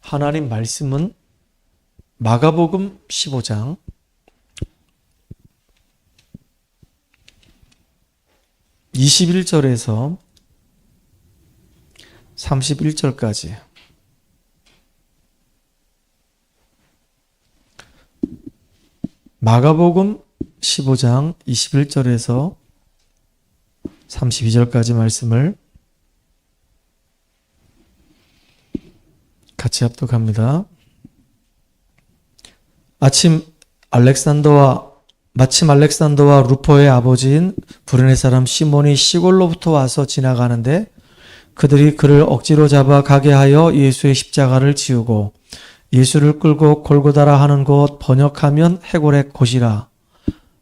하나님 말씀은 마가복음 15장 21절에서 31절까지 마가복음 15장 21절에서 32절까지 말씀을 같이 합독합니다. 마침 알렉산더와 루포의 아버지인 부르네 사람 시몬이 시골로부터 와서 지나가는데 그들이 그를 억지로 잡아 가게 하여 예수의 십자가를 지우고 예수를 끌고 골고다라 하는 곳, 번역하면 해골의 곳이라.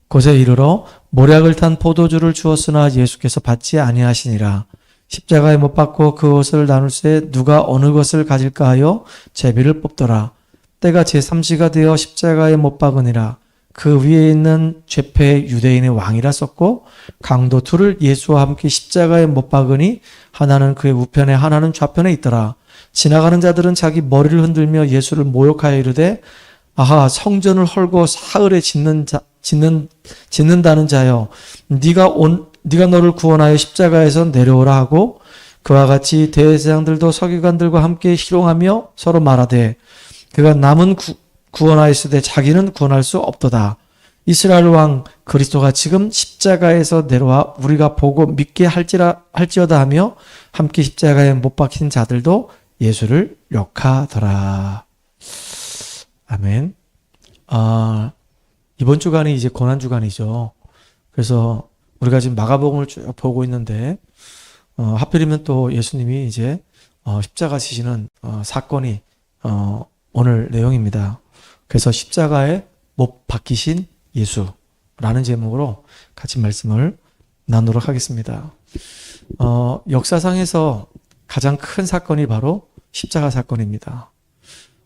곳에 이르러 모략을 탄 포도주를 주었으나 예수께서 받지 아니하시니라. 십자가에 못 박고 그 옷을 나눌새 누가 어느 것을 가질까 하여 제비를 뽑더라. 때가 제3시가 되어 십자가에 못 박으니라. 그 위에 있는 죄패 유대인의 왕이라 썼고 강도 둘을 예수와 함께 십자가에 못 박으니 하나는 그의 우편에 하나는 좌편에 있더라. 지나가는 자들은 자기 머리를 흔들며 예수를 모욕하여 이르되 아하, 성전을 헐고 사흘에 짓는다는 자여, 네가 너를 구원하여 십자가에서 내려오라 하고 그와 같이 대제사장들도 서기관들과 함께 희롱하며 서로 말하되 그가 남은 구원하였으되 자기는 구원할 수 없도다. 이스라엘 왕 그리스도가 지금 십자가에서 내려와 우리가 보고 믿게 할지어다 하며 함께 십자가에 못 박힌 자들도 예수를 욕하더라. 아멘. 이번 주간이 이제 고난 주간이죠. 그래서 우리가 지금 마가복음을 쭉 보고 있는데 하필이면 또 예수님이 이제 십자가 지시는 사건이 오늘 내용입니다. 그래서 십자가에 못 박히신 예수라는 제목으로 같이 말씀을 나누도록 하겠습니다. 역사상에서 가장 큰 사건이 바로 십자가 사건입니다.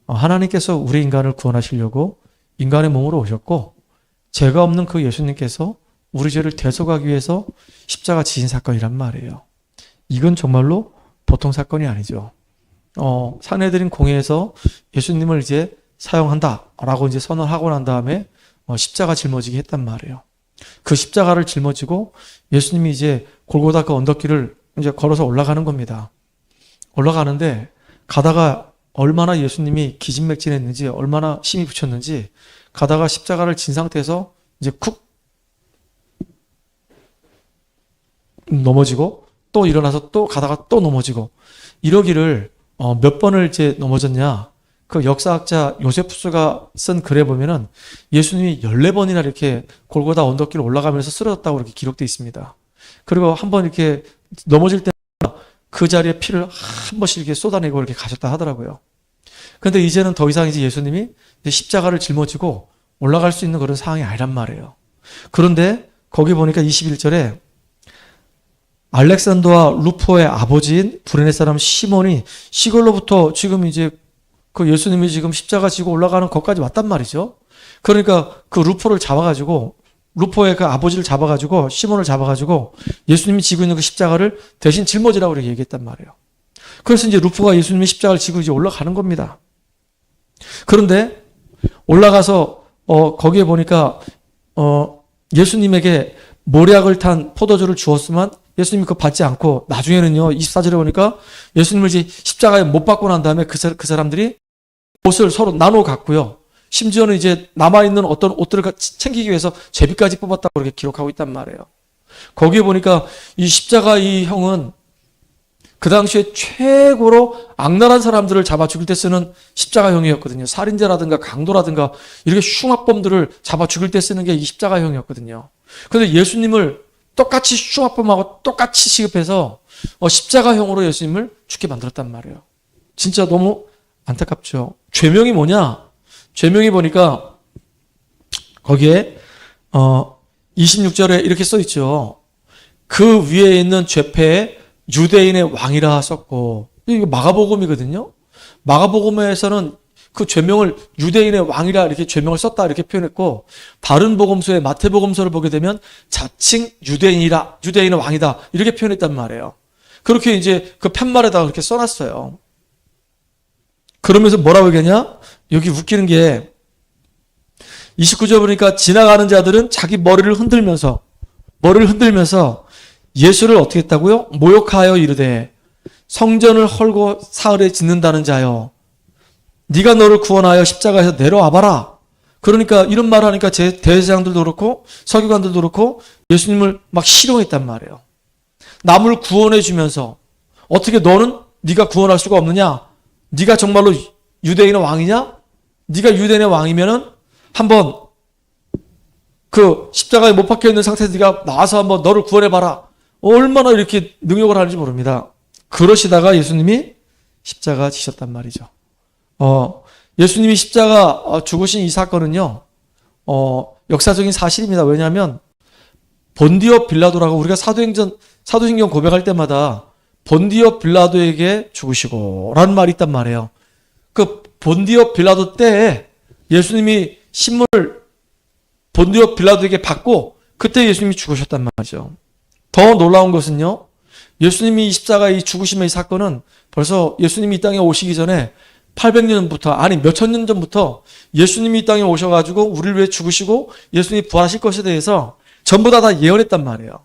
하나님께서 우리 인간을 구원하시려고 인간의 몸으로 오셨고 죄가 없는 그 예수님께서 우리 죄를 대속하기 위해서 십자가 지신 사건이란 말이에요. 이건 정말로 보통 사건이 아니죠. 산헤드린 공회에서 예수님을 이제 사용한다라고 이제 선언하고 난 다음에 십자가 짊어지게 했단 말이에요. 그 십자가를 짊어지고 예수님이 이제 골고다 그 언덕길을 이제 걸어서 올라가는 겁니다. 올라가는데 가다가 얼마나 예수님이 기진맥진했는지 얼마나 힘이 붙였는지 가다가 십자가를 진 상태에서 이제 쿡 넘어지고 또 일어나서 또 가다가 또 넘어지고 이러기를 몇 번을 이제 넘어졌냐. 그 역사학자 요세푸스가 쓴 글에 보면은 예수님이 14번이나 이렇게 골고다 언덕길을 올라가면서 쓰러졌다고 이렇게 기록되어 있습니다. 그리고 한번 이렇게 넘어질 때 그 자리에 피를 한 번씩 이렇게 쏟아내고 이렇게 가셨다 하더라고요. 그런데 이제는 더 이상 이제 예수님이 십자가를 짊어지고 올라갈 수 있는 그런 상황이 아니란 말이에요. 그런데 거기 보니까 21절에 알렉산더와 루포의 아버지인 부레네 사람 시몬이 시골로부터 지금 이제 그 예수님이 지금 십자가 지고 올라가는 것까지 왔단 말이죠. 그러니까 그 루포를 잡아가지고 루포의 그 아버지를 잡아가지고 시몬을 잡아가지고 예수님이 지고 있는 그 십자가를 대신 짊어지라고 이렇게 얘기했단 말이에요. 그래서 이제 루포가 예수님의 십자가를 지고 이제 올라가는 겁니다. 그런데 올라가서 거기에 보니까 예수님에게 모략을 탄 포도주를 주었으면 예수님이 그거 받지 않고 나중에는요 24절에 보니까 예수님을 이제 십자가에 못 박고 난 다음에 그 사람들이 옷을 서로 나눠 갖고요. 심지어는 이제 남아있는 어떤 옷들을 챙기기 위해서 제비까지 뽑았다고 그렇게 기록하고 있단 말이에요. 거기에 보니까 이 십자가 이 형은 그 당시에 최고로 악랄한 사람들을 잡아 죽일 때 쓰는 십자가형이었거든요. 살인자라든가 강도라든가 이렇게 흉악범들을 잡아 죽일 때 쓰는 게 이 십자가형이었거든요. 그런데 예수님을 똑같이 흉악범하고 똑같이 취급해서 십자가형으로 예수님을 죽게 만들었단 말이에요. 진짜 너무 안타깝죠. 죄명이 뭐냐? 죄명이 보니까 거기에 26절에 이렇게 써 있죠. 그 위에 있는 죄패에 유대인의 왕이라 썼고, 이거 마가복음이거든요. 마가복음에서는 그 죄명을 유대인의 왕이라 이렇게 죄명을 썼다 이렇게 표현했고, 다른 복음서에 마태복음서를 보게 되면 자칭 유대인의 왕이다 이렇게 표현했단 말이에요. 그렇게 이제 그 팻말에다가 그렇게 써놨어요. 그러면서 뭐라고 얘기하냐? 여기 웃기는 게 29절 보니까 지나가는 자들은 자기 머리를 흔들면서 예수를 어떻게 했다고요? 모욕하여 이르되 성전을 헐고 사흘에 짓는다는 자여, 네가 너를 구원하여 십자가에서 내려와봐라. 그러니까 이런 말을 하니까 제 대제사장들도 그렇고 서기관들도 그렇고 예수님을 막 희롱했단 말이에요. 남을 구원해 주면서 어떻게 너는 네가 구원할 수가 없느냐? 네가 정말로 유대인의 왕이냐? 네가 유대인의 왕이면은 한번 그 십자가에 못 박혀 있는 상태에서 네가 나와서 한번 너를 구원해 봐라. 얼마나 이렇게 능욕을 하는지 모릅니다. 그러시다가 예수님이 십자가 지셨단 말이죠. 예수님이 십자가 죽으신 이 사건은요, 역사적인 사실입니다. 왜냐하면 본디오 빌라도라고 우리가 사도행전 고백할 때마다 본디오 빌라도에게 죽으시고 라는 말이 있단 말이에요. 그 본디오 빌라도 때에 예수님이 신문을 본디오 빌라도에게 받고 그때 예수님이 죽으셨단 말이죠. 더 놀라운 것은요, 예수님이 이 십자가 이 죽으심의 이 사건은 벌써 예수님이 이 땅에 오시기 전에 800년부터 아니 몇천 년 전부터 예수님이 이 땅에 오셔가지고 우리를 위해 죽으시고 예수님이 부활하실 것에 대해서 전부 다 예언했단 말이에요.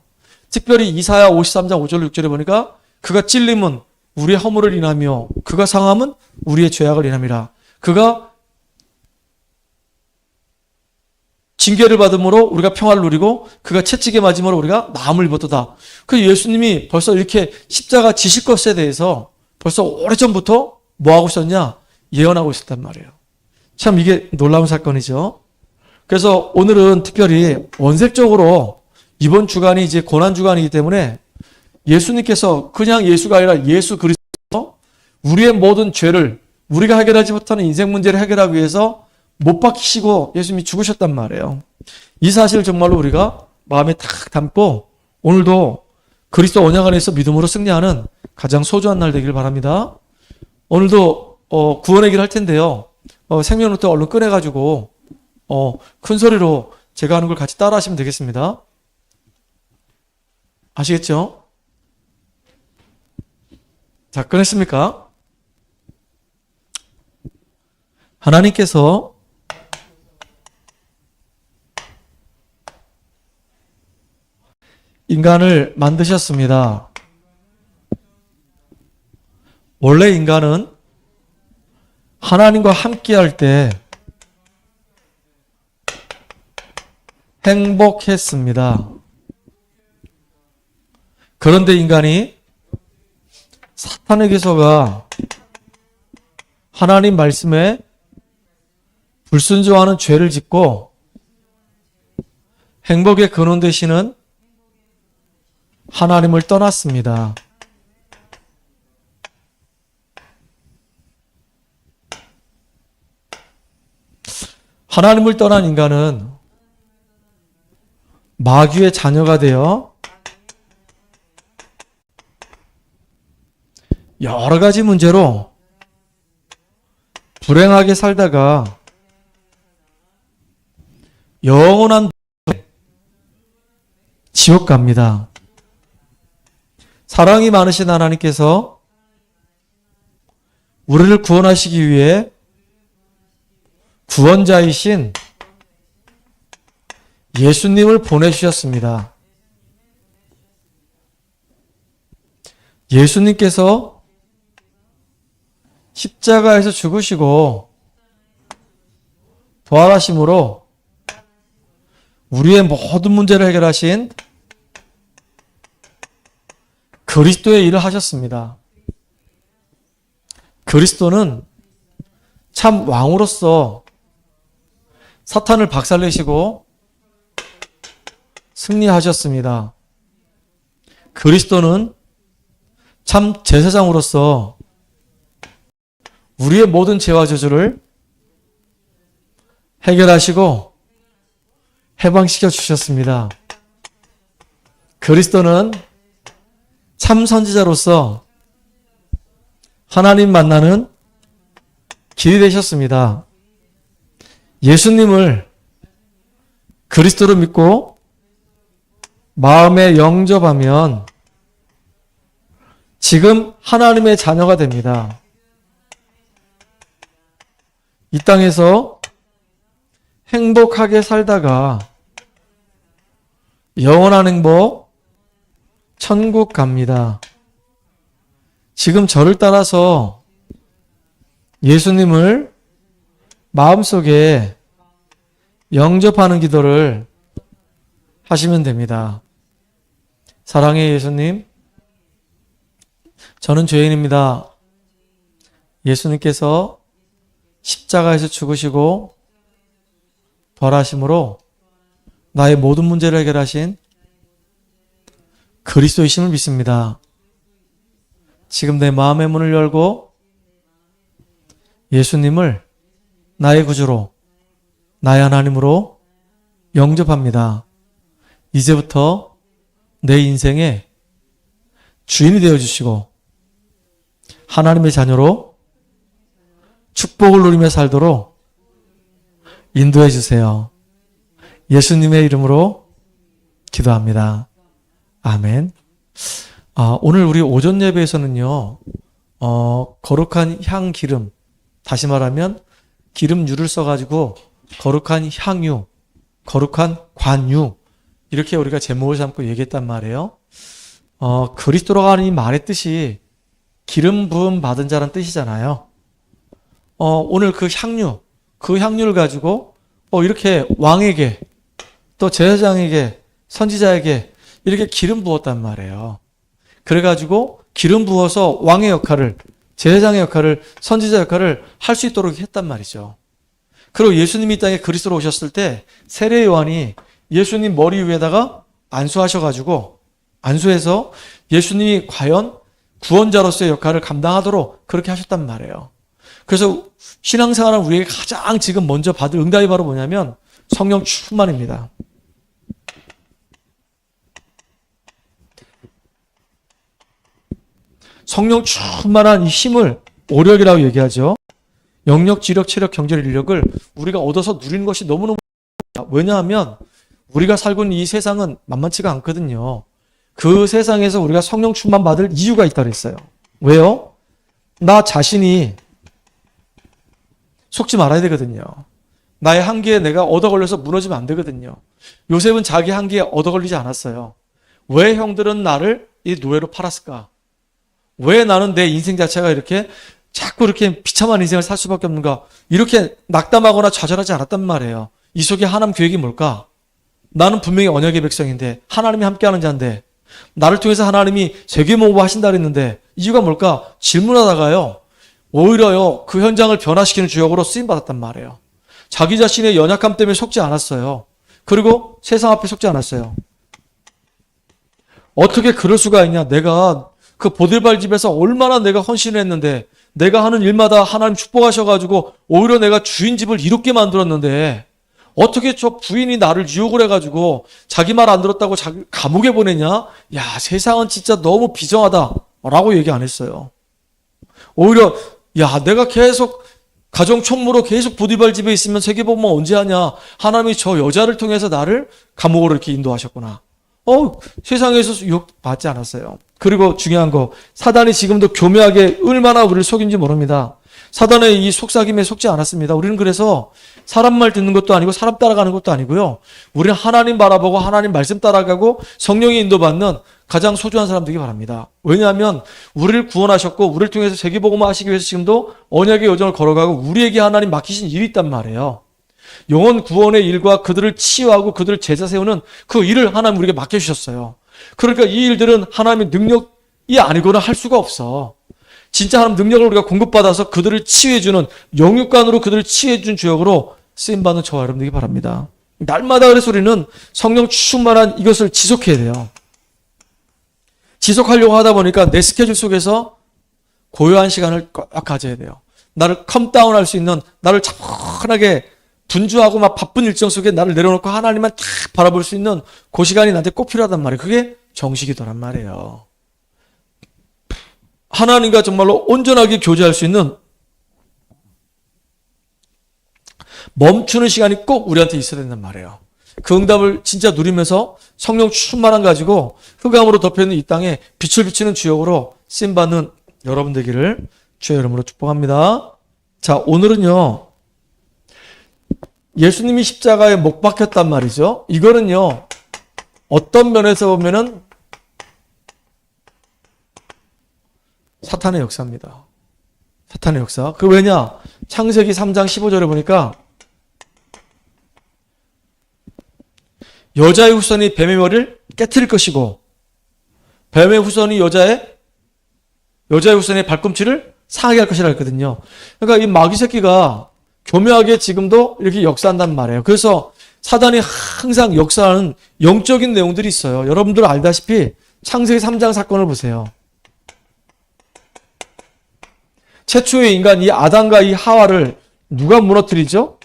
특별히 이사야 53장 5절 6절에 보니까 그가 찔림은 우리의 허물을 인하며 그가 상함은 우리의 죄악을 인함이라. 그가 징계를 받음으로 우리가 평화를 누리고 그가 채찍에 맞음으로 우리가 나음을 입었도다. 그 예수님이 벌써 이렇게 십자가 지실 것에 대해서 벌써 오래전부터 뭐 하고 있었냐? 예언하고 있었단 말이에요. 참 이게 놀라운 사건이죠. 그래서 오늘은 특별히 원색적으로 이번 주간이 이제 고난 주간이기 때문에 예수님께서 그냥 예수가 아니라 예수 그리스도 우리의 모든 죄를 우리가 해결하지 못하는 인생 문제를 해결하기 위해서 못 박히시고 예수님이 죽으셨단 말이에요. 이 사실을 정말로 우리가 마음에 탁 담고 오늘도 그리스도 언약 안에서 믿음으로 승리하는 가장 소중한 날 되기를 바랍니다. 오늘도 구원 얘기를 할 텐데요. 생명노트 얼른 꺼내가지고 큰 소리로 제가 하는 걸 같이 따라 하시면 되겠습니다. 아시겠죠? 자, 꺼냈습니까? 하나님께서 인간을 만드셨습니다. 원래 인간은 하나님과 함께할 때 행복했습니다. 그런데 인간이 사탄에게서가 하나님 말씀에 불순종하는 죄를 짓고 행복의 근원 되시는 하나님을 떠났습니다. 하나님을 떠난 인간은 마귀의 자녀가 되어 여러 가지 문제로 불행하게 살다가 영원한 지옥 갑니다. 사랑이 많으신 하나님께서 우리를 구원하시기 위해 구원자이신 예수님을 보내주셨습니다. 예수님께서 십자가에서 죽으시고 부활하심으로 우리의 모든 문제를 해결하신 그리스도의 일을 하셨습니다. 그리스도는 참 왕으로서 사탄을 박살내시고 승리하셨습니다. 그리스도는 참 제사장으로서 우리의 모든 죄와 저주를 해결하시고 해방시켜 주셨습니다. 그리스도는 참 선지자로서 하나님 만나는 길이 되셨습니다. 예수님을 그리스도로 믿고 마음에 영접하면 지금 하나님의 자녀가 됩니다. 이 땅에서 행복하게 살다가 영원한 행복, 천국 갑니다. 지금 저를 따라서 예수님을 마음속에 영접하는 기도를 하시면 됩니다. 사랑의 예수님, 저는 죄인입니다. 예수님께서 십자가에서 죽으시고 벌하심으로 나의 모든 문제를 해결하신 그리스도이심을 믿습니다. 지금 내 마음의 문을 열고 예수님을 나의 구주로, 나의 하나님으로 영접합니다. 이제부터 내 인생의 주인이 되어주시고 하나님의 자녀로 축복을 누리며 살도록 인도해 주세요. 예수님의 이름으로 기도합니다. 아멘. 오늘 우리 오전 예배에서는요, 거룩한 향 기름, 다시 말하면 기름유를 써가지고 거룩한 향유, 거룩한 관유, 이렇게 우리가 제목을 삼고 얘기했단 말이에요. 그리스도라고 하는 이 말의 뜻이 기름 부음 받은 자란 뜻이잖아요. 오늘 그 향유를 가지고 이렇게 왕에게, 또 제사장에게, 선지자에게 이렇게 기름 부었단 말이에요. 그래가지고 기름 부어서 왕의 역할을, 제사장의 역할을, 선지자 역할을 할 수 있도록 했단 말이죠. 그리고 예수님이 이 땅에 그리스도로 오셨을 때 세례 요한이 예수님 머리 위에다가 안수하셔가지고, 안수해서 예수님이 과연 구원자로서의 역할을 감당하도록 그렇게 하셨단 말이에요. 그래서 신앙생활은 우리에게 가장 지금 먼저 받을 응답이 바로 뭐냐면 성령 충만입니다. 성령 충만한 이 힘을 오력이라고 얘기하죠. 영력, 지력, 체력, 경제력, 인력을 우리가 얻어서 누리는 것이 너무너무, 왜냐하면 우리가 살고 있는 이 세상은 만만치가 않거든요. 그 세상에서 우리가 성령 충만 받을 이유가 있다고 했어요. 왜요? 나 자신이 속지 말아야 되거든요. 나의 한계에 내가 얻어 걸려서 무너지면 안 되거든요. 요셉은 자기 한계에 얻어 걸리지 않았어요. 왜 형들은 나를 이 노예로 팔았을까? 왜 나는 내 인생 자체가 이렇게 자꾸 이렇게 비참한 인생을 살 수밖에 없는가? 이렇게 낙담하거나 좌절하지 않았단 말이에요. 이 속에 하나님 계획이 뭘까? 나는 분명히 언약의 백성인데, 하나님이 함께하는 자인데, 나를 통해서 하나님이 세계모범 하신다 그랬는데 이유가 뭘까? 질문하다가요, 오히려요 그 현장을 변화시키는 주역으로 쓰임받았단 말이에요. 자기 자신의 연약함 때문에 속지 않았어요. 그리고 세상 앞에 속지 않았어요. 어떻게 그럴 수가 있냐? 내가 그 보디발 집에서 얼마나 내가 헌신을 했는데, 내가 하는 일마다 하나님 축복하셔가지고 오히려 내가 주인 집을 이롭게 만들었는데, 어떻게 저 부인이 나를 유혹을 해가지고 자기 말 안 들었다고 자기 감옥에 보내냐? 야, 세상은 진짜 너무 비정하다 라고 얘기 안 했어요. 오히려 야, 내가 계속 가정 총무로 계속 보디발 집에 있으면 세계복음은 언제 하냐? 하나님이 저 여자를 통해서 나를 감옥으로 이렇게 인도하셨구나. 세상에서 유혹 받지 않았어요. 그리고 중요한 거, 사단이 지금도 교묘하게 얼마나 우리를 속인지 모릅니다. 사단의 이 속삭임에 속지 않았습니다. 우리는 그래서 사람 말 듣는 것도 아니고 사람 따라가는 것도 아니고요. 우리는 하나님 바라보고 하나님 말씀 따라가고 성령의 인도받는 가장 소중한 사람 되기 바랍니다. 왜냐하면 우리를 구원하셨고 우리를 통해서 세계복음화 하시기 위해서 지금도 언약의 여정을 걸어가고 우리에게 하나님 맡기신 일이 있단 말이에요. 영혼 구원의 일과 그들을 치유하고 그들을 제자 세우는 그 일을 하나님 우리에게 맡겨주셨어요. 그러니까 이 일들은 하나님의 능력이 아니고는 할 수가 없어. 진짜 하나님 능력을 우리가 공급받아서 그들을 치유해주는, 영육간으로 그들을 치유해준 주역으로 쓰임받는 저와 여러분 되기 바랍니다. 날마다 그래서 우리는 성령 충만한 이것을 지속해야 돼요. 지속하려고 하다 보니까 내 스케줄 속에서 고요한 시간을 꼭 가져야 돼요. 나를 컴다운 할 수 있는, 나를 차분하게 분주하고 막 바쁜 일정 속에 나를 내려놓고 하나님만 딱 바라볼 수 있는 그 시간이 나한테 꼭 필요하단 말이에요. 그게 정식이더란 말이에요. 하나님과 정말로 온전하게 교제할 수 있는 멈추는 시간이 꼭 우리한테 있어야 된단 말이에요. 그 응답을 진짜 누리면서 성령 충만함 가지고 흑암으로 덮여있는 이 땅에 빛을 비치는 주역으로 쓰임받는 여러분 되기를 주의 이름으로 축복합니다. 자, 오늘은요, 예수님이 십자가에 못 박혔단 말이죠. 이거는요, 어떤 면에서 보면은 사탄의 역사입니다. 사탄의 역사. 그 왜냐? 창세기 3장 15절에 보니까 여자의 후손이 뱀의 머리를 깨트릴 것이고 뱀의 후손이 여자의 후손의 발꿈치를 상하게 할 것이라 했거든요. 그러니까 이 마귀 새끼가 교묘하게 지금도 이렇게 역사한단 말이에요. 그래서 사단이 항상 역사하는 영적인 내용들이 있어요. 여러분들 알다시피 창세기 3장 사건을 보세요. 최초의 인간 이 아담과 이 하와를 누가 무너뜨리죠?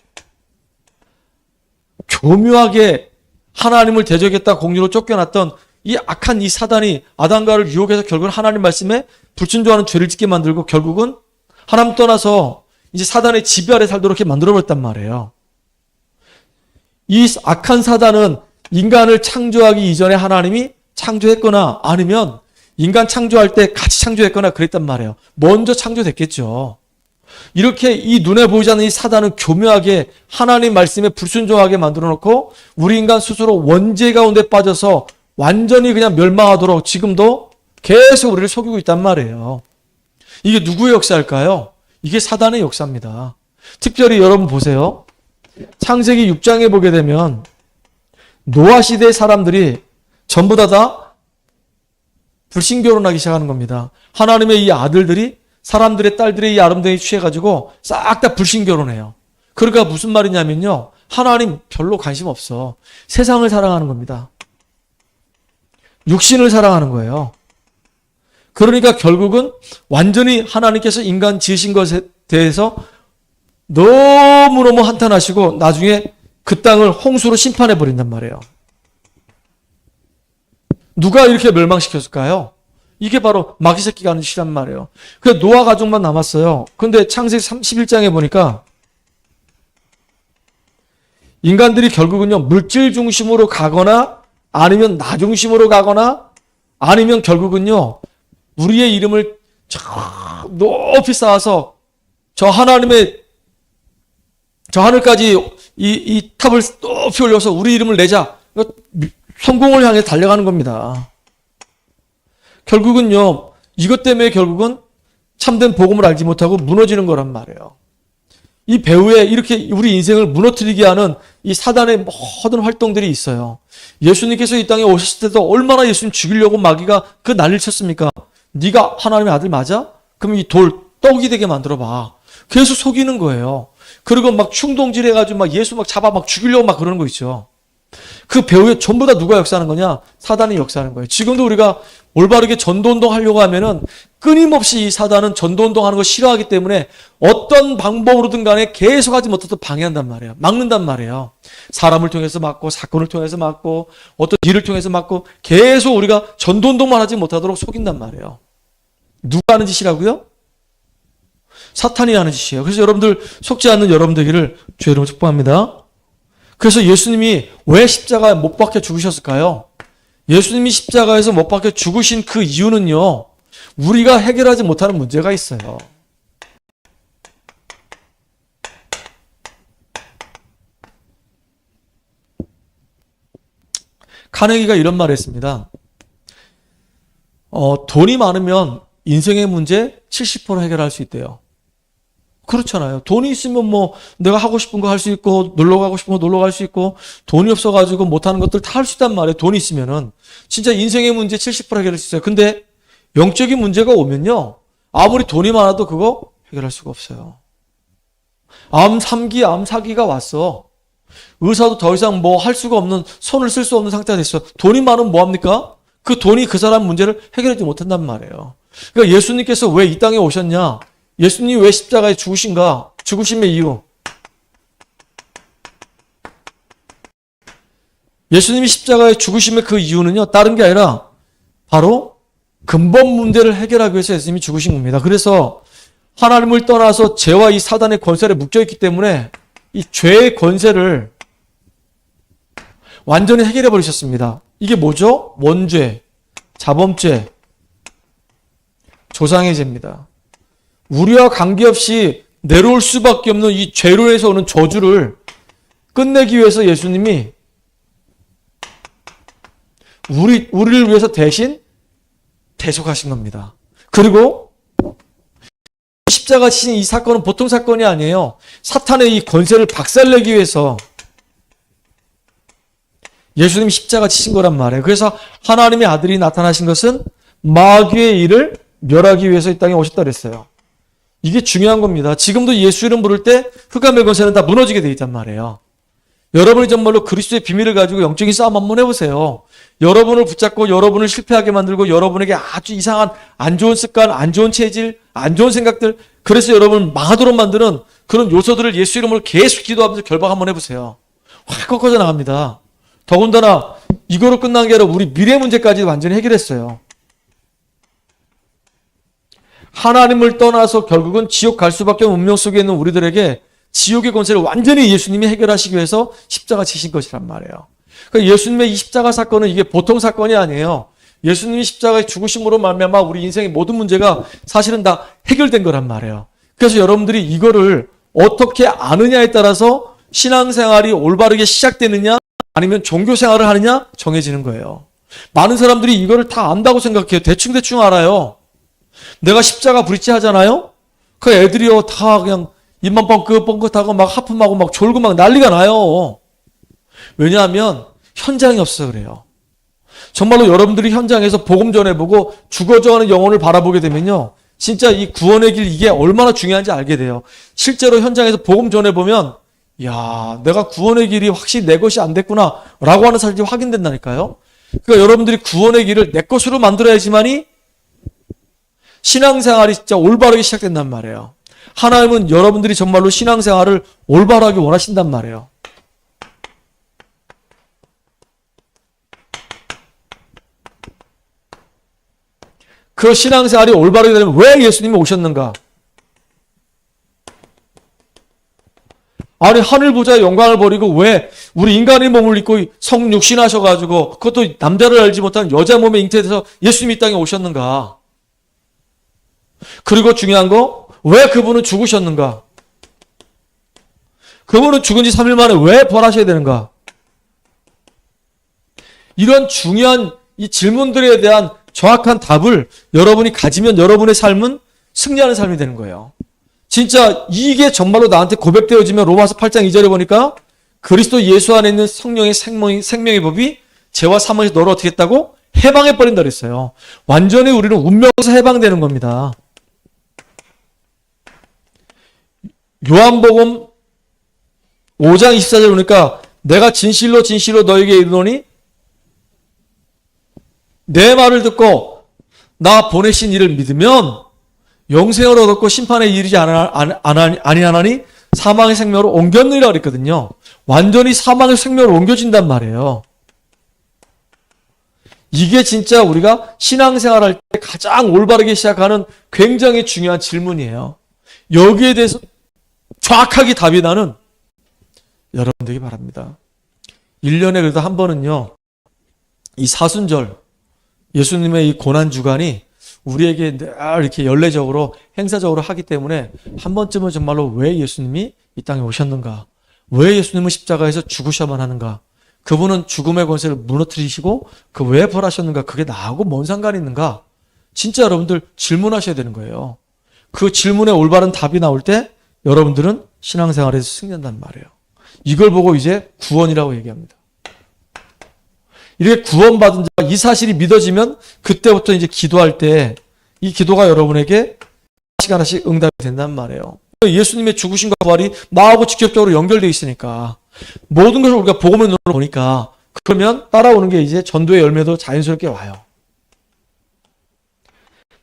교묘하게 하나님을 대적했다 공유로 쫓겨났던 이 악한 이 사단이 아담과를 유혹해서 결국은 하나님 말씀에 불순종하는 죄를 짓게 만들고 결국은 하나님 떠나서 이제 사단의 지배 아래 살도록 이렇게 만들어버렸단 말이에요. 이 악한 사단은 인간을 창조하기 이전에 하나님이 창조했거나 아니면 인간 창조할 때 같이 창조했거나 그랬단 말이에요. 먼저 창조됐겠죠. 이렇게 이 눈에 보이지 않는 이 사단은 교묘하게 하나님 말씀에 불순종하게 만들어 놓고 우리 인간 스스로 원죄 가운데 빠져서 완전히 그냥 멸망하도록 지금도 계속 우리를 속이고 있단 말이에요. 이게 누구의 역사일까요? 이게 사단의 역사입니다. 특별히 여러분 보세요. 창세기 6장에 보게 되면 노아 시대의 사람들이 전부 다 불신결혼하기 시작하는 겁니다. 하나님의 이 아들들이 사람들의 딸들의 이 아름다움에 취해가지고 싹 다 불신결혼해요. 그러니까 무슨 말이냐면요. 하나님 별로 관심 없어. 세상을 사랑하는 겁니다. 육신을 사랑하는 거예요. 그러니까 결국은 완전히 하나님께서 인간 지으신 것에 대해서 너무너무 한탄하시고 나중에 그 땅을 홍수로 심판해버린단 말이에요. 누가 이렇게 멸망시켰을까요? 이게 바로 마귀 새끼가 하는 짓이란 말이에요. 그래서 노아 가족만 남았어요. 근데 창세기 31장에 보니까 인간들이 결국은요, 물질 중심으로 가거나 아니면 나 중심으로 가거나 아니면 결국은요, 우리의 이름을 저 높이 쌓아서 저 하나님의 저 하늘까지 이 탑을 높이 올려서 우리 이름을 내자. 성공을 향해 달려가는 겁니다. 결국은요, 이것 때문에 결국은 참된 복음을 알지 못하고 무너지는 거란 말이에요. 이 배후에 이렇게 우리 인생을 무너뜨리게 하는 이 사단의 모든 활동들이 있어요. 예수님께서 이 땅에 오셨을 때도 얼마나 예수님 죽이려고 마귀가 그 난리를 쳤습니까? 네가 하나님의 아들 맞아? 그럼 이 돌 떡이 되게 만들어봐. 계속 속이는 거예요. 그리고 막 충동질 해가지고 막 예수 막 잡아 막 죽이려고 막 그러는 거 있죠. 그 배후에 전부 다 누가 역사하는 거냐? 사단이 역사하는 거예요. 지금도 우리가 올바르게 전도운동 하려고 하면은 끊임없이 이 사단은 전도운동 하는 거 싫어하기 때문에 어떤 방법으로든 간에 계속 하지 못해도 방해한단 말이에요. 막는단 말이에요. 사람을 통해서 막고 사건을 통해서 막고 어떤 일을 통해서 막고 계속 우리가 전도운동만 하지 못하도록 속인단 말이에요. 누가 하는 짓이라고요? 사탄이 하는 짓이에요. 그래서 여러분들 속지 않는 여러분 되기를 주의 이름으로 축복합니다. 그래서 예수님이 왜 십자가에 못 박혀 죽으셨을까요? 예수님이 십자가에서 못 박혀 죽으신 그 이유는요, 우리가 해결하지 못하는 문제가 있어요. 카네기가 이런 말을 했습니다. 돈이 많으면 인생의 문제 70% 해결할 수 있대요. 그렇잖아요. 돈이 있으면 뭐 내가 하고 싶은 거 할 수 있고 놀러 가고 싶은 거 놀러 갈 수 있고 돈이 없어가지고 못하는 것들 다 할 수 있단 말이에요. 돈이 있으면은 진짜 인생의 문제 70% 해결할 수 있어요. 근데 영적인 문제가 오면요, 아무리 돈이 많아도 그거 해결할 수가 없어요. 암 3기, 암 4기가 왔어. 의사도 더 이상 뭐 할 수가 없는, 손을 쓸 수 없는 상태가 됐어. 돈이 많으면 뭐합니까? 그 돈이 그 사람 문제를 해결하지 못한단 말이에요. 그러니까 예수님께서 왜 이 땅에 오셨냐? 예수님이 왜 십자가에 죽으신가? 죽으심의 이유. 예수님이 십자가에 죽으심의 그 이유는요, 다른 게 아니라 바로 근본 문제를 해결하기 위해서 예수님이 죽으신 겁니다. 그래서 하나님을 떠나서 죄와 이 사단의 권세에 묶여있기 때문에 이 죄의 권세를 완전히 해결해 버리셨습니다. 이게 뭐죠? 원죄, 자범죄, 조상의 죄입니다. 우리와 관계없이 내려올 수밖에 없는 이 죄로 해서 오는 저주를 끝내기 위해서 예수님이 우리를 위해서 대신 대속하신 겁니다. 그리고 십자가 지신 이 사건은 보통 사건이 아니에요. 사탄의 이 권세를 박살내기 위해서 예수님이 십자가 지신 거란 말이에요. 그래서 하나님의 아들이 나타나신 것은 마귀의 일을 멸하기 위해서 이 땅에 오셨다 그랬어요. 이게 중요한 겁니다. 지금도 예수 이름 부를 때 흑암의 권세는 다 무너지게 돼 있단 말이에요. 여러분이 정말로 그리스도의 비밀을 가지고 영적인 싸움 한번 해보세요. 여러분을 붙잡고 여러분을 실패하게 만들고 여러분에게 아주 이상한 안 좋은 습관, 안 좋은 체질, 안 좋은 생각들, 그래서 여러분을 망하도록 만드는 그런 요소들을 예수 이름으로 계속 기도하면서 결박 한번 해보세요. 확 꺾어져 나갑니다. 더군다나 이거로 끝난 게 아니라 우리 미래 문제까지 완전히 해결했어요. 하나님을 떠나서 결국은 지옥 갈 수밖에 없는 운명 속에 있는 우리들에게 지옥의 권세를 완전히 예수님이 해결하시기 위해서 십자가 지신 것이란 말이에요. 그러니까 예수님의 이 십자가 사건은 이게 보통 사건이 아니에요. 예수님이 십자가에 죽으심으로 말미암아 우리 인생의 모든 문제가 사실은 다 해결된 거란 말이에요. 그래서 여러분들이 이거를 어떻게 아느냐에 따라서 신앙생활이 올바르게 시작되느냐 아니면 종교생활을 하느냐 정해지는 거예요. 많은 사람들이 이거를 다 안다고 생각해요. 대충 알아요. 내가 십자가 브릿지 하잖아요. 그 애들이요 다 그냥 입만 뻥긋뻥긋하고 막 하품하고 막 졸고 막 난리가 나요. 왜냐하면 현장이 없어서 그래요. 정말로 여러분들이 현장에서 복음 전해보고 죽어져가는 영혼을 바라보게 되면요. 진짜 이 구원의 길 이게 얼마나 중요한지 알게 돼요. 실제로 현장에서 복음 전해보면 야, 내가 구원의 길이 확실히 내 것이 안 됐구나 라고 하는 사실이 확인된다니까요. 그러니까 여러분들이 구원의 길을 내 것으로 만들어야지만이 신앙생활이 진짜 올바르게 시작된단 말이에요. 하나님은 여러분들이 정말로 신앙생활을 올바르게 원하신단 말이에요. 그 신앙생활이 올바르게 되면 왜 예수님이 오셨는가? 아니 하늘 보좌의 영광을 버리고 왜 우리 인간의 몸을 입고 성육신하셔가지고 그것도 남자를 알지 못한 여자 몸에 잉태돼서 예수님이 이 땅에 오셨는가? 그리고 중요한 거 왜 그분은 죽으셨는가? 그분은 죽은 지 3일 만에 왜 부활하셔야 되는가? 이런 중요한 이 질문들에 대한 정확한 답을 여러분이 가지면 여러분의 삶은 승리하는 삶이 되는 거예요. 진짜 이게 정말로 나한테 고백되어지면 로마서 8장 2절에 보니까 그리스도 예수 안에 있는 성령의 생명의 법이 죄와 사망에서 너를 어떻게 했다고? 해방해버린다 그랬어요. 완전히 우리는 운명에서 해방되는 겁니다. 요한복음 5장 24절 보니까 내가 진실로 너에게 이르노니 내 말을 듣고 나 보내신 이를 믿으면 영생을 얻었고 심판에 이르지 아니하나니 사망의 생명으로 옮겼느니라 그랬거든요. 완전히 사망의 생명으로 옮겨진단 말이에요. 이게 진짜 우리가 신앙생활할 때 가장 올바르게 시작하는 굉장히 중요한 질문이에요. 여기에 대해서 정확하게 답이 나는 여러분들이 바랍니다. 1년에 그래도 한 번은요. 이 사순절 예수님의 이 고난주간이 우리에게 늘 이렇게 연례적으로 행사적으로 하기 때문에 한 번쯤은 정말로 왜 예수님이 이 땅에 오셨는가? 왜 예수님은 십자가에서 죽으셔야만 하는가? 그분은 죽음의 권세를 무너뜨리시고 그 왜 벌하셨는가? 그게 나하고 뭔 상관이 있는가? 진짜 여러분들 질문하셔야 되는 거예요. 그 질문에 올바른 답이 나올 때 여러분들은 신앙생활에서 승리한단 말이에요. 이걸 보고 이제 구원이라고 얘기합니다. 이렇게 구원받은 자가 이 사실이 믿어지면 그때부터 이제 기도할 때 이 기도가 여러분에게 하나씩 응답이 된단 말이에요. 예수님의 죽으심과 부활이 나하고 직접적으로 연결되어 있으니까 모든 것을 우리가 복음의 눈으로 보니까 그러면 따라오는 게 이제 전도의 열매도 자연스럽게 와요.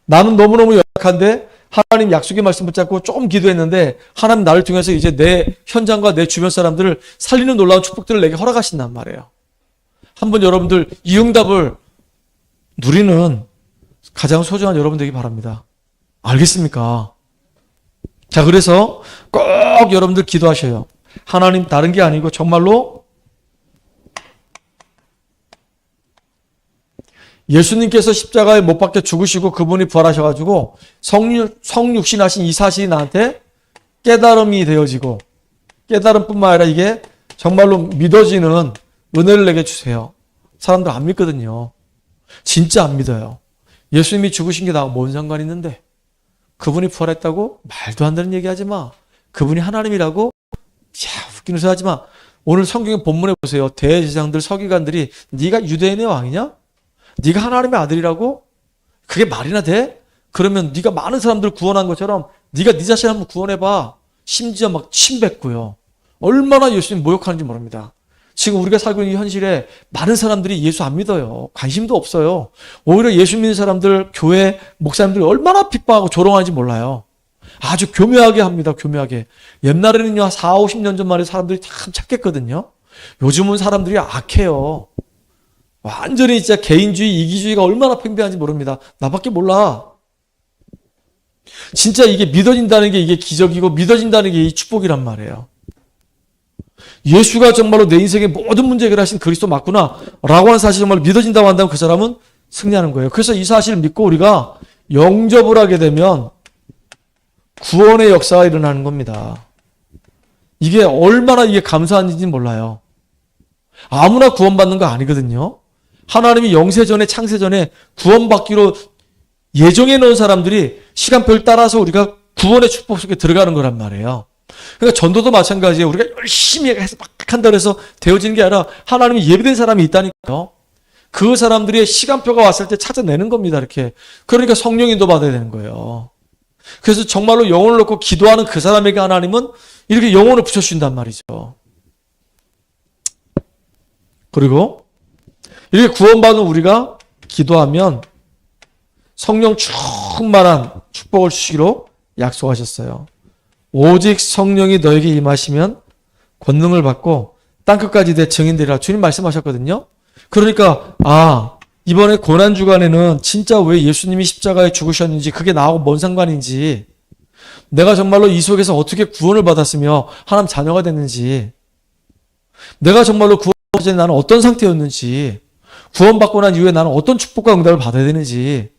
나는 너무너무 연약한데 하나님 약속의 말씀 붙잡고 좀 기도했는데 하나님 나를 통해서 이제 내 현장과 내 주변 사람들을 살리는 놀라운 축복들을 내게 허락하신단 말이에요. 한번 여러분들 이 응답을 누리는 가장 소중한 여러분 되기 바랍니다. 알겠습니까? 자, 그래서 꼭 여러분들 기도하셔요. 하나님 다른 게 아니고 정말로 예수님께서 십자가에 못 박혀 죽으시고 그분이 부활하셔가지고 성육신하신 이 사실이 나한테 깨달음이 되어지고 깨달음뿐만 아니라 이게 정말로 믿어지는 은혜를 내게 주세요. 사람들 안 믿거든요. 진짜 안 믿어요. 예수님이 죽으신 게 나하고 뭔 상관이 있는데? 그분이 부활했다고? 말도 안 되는 얘기하지 마. 그분이 하나님이라고? 웃기는 소리 하지 마. 오늘 성경의 본문에 보세요. 대제사장들, 서기관들이 네가 유대인의 왕이냐? 네가 하나님의 아들이라고? 그게 말이나 돼? 그러면 네가 많은 사람들 구원한 것처럼 네가 네 자신 한번 구원해봐. 심지어 막 침뱉고요. 얼마나 예수님 모욕하는지 모릅니다. 지금 우리가 살고 있는 현실에 많은 사람들이 예수 안 믿어요. 관심도 없어요. 오히려 예수 믿는 사람들, 교회, 목사님들이 얼마나 핍박하고 조롱하는지 몰라요. 아주 교묘하게 합니다. 교묘하게. 옛날에는요, 4, 50년 전만 해도 사람들이 참 착했거든요. 요즘은 사람들이 악해요. 완전히 진짜 개인주의, 이기주의가 얼마나 팽배한지 모릅니다. 나밖에 몰라. 진짜 이게 믿어진다는 게 이게 기적이고 믿어진다는 게 이 축복이란 말이에요. 예수가 정말로 내 인생의 모든 문제 해결하신 그리스도 맞구나 라고 하는 사실이 정말 믿어진다고 한다면 그 사람은 승리하는 거예요. 그래서 이 사실을 믿고 우리가 영접을 하게 되면 구원의 역사가 일어나는 겁니다. 이게 얼마나 이게 감사한 일인지 몰라요. 아무나 구원받는 거 아니거든요. 하나님이 영세전에 창세전에 구원받기로 예정해 놓은 사람들이 시간표를 따라서 우리가 구원의 축복 속에 들어가는 거란 말이에요. 그러니까 전도도 마찬가지예요. 우리가 열심히 해서 막 한다고 해서 되어지는 게 아니라 하나님이 예비된 사람이 있다니까요. 그 사람들의 시간표가 왔을 때 찾아내는 겁니다. 이렇게. 그러니까 성령 인도 받아야 되는 거예요. 그래서 정말로 영혼을 놓고 기도하는 그 사람에게 하나님은 이렇게 영혼을 붙여주신단 말이죠. 그리고 이렇게 구원받은 우리가 기도하면 성령 충만한 축복을 주시기로 약속하셨어요. 오직 성령이 너에게 임하시면 권능을 받고 땅끝까지 내 증인되리라. 주님 말씀하셨거든요. 그러니까 이번에 고난주간에는 진짜 왜 예수님이 십자가에 죽으셨는지 그게 나하고 뭔 상관인지 내가 정말로 이 속에서 어떻게 구원을 받았으며 하나님 자녀가 됐는지 내가 정말로 구원받기 전에 나는 어떤 상태였는지 구원받고 난 이후에 나는 어떤 축복과 응답을 받아야 되는지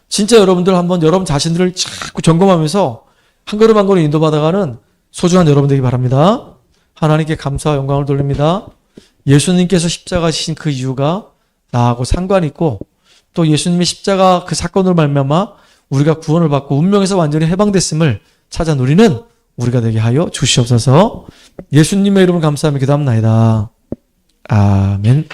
진짜 여러분들 한번 여러분 자신들을 자꾸 점검하면서 한 걸음 한 걸음 인도받아가는 소중한 여러분 되기 바랍니다. 하나님께 감사와 영광을 돌립니다. 예수님께서 십자가 지신 그 이유가 나하고 상관이 있고 또 예수님의 십자가 그 사건으로 말미암아 우리가 구원을 받고 운명에서 완전히 해방됐음을 찾아 누리는 우리가 되게 하여 주시옵소서. 예수님의 이름을 감사하며 기도합나이다. 아멘.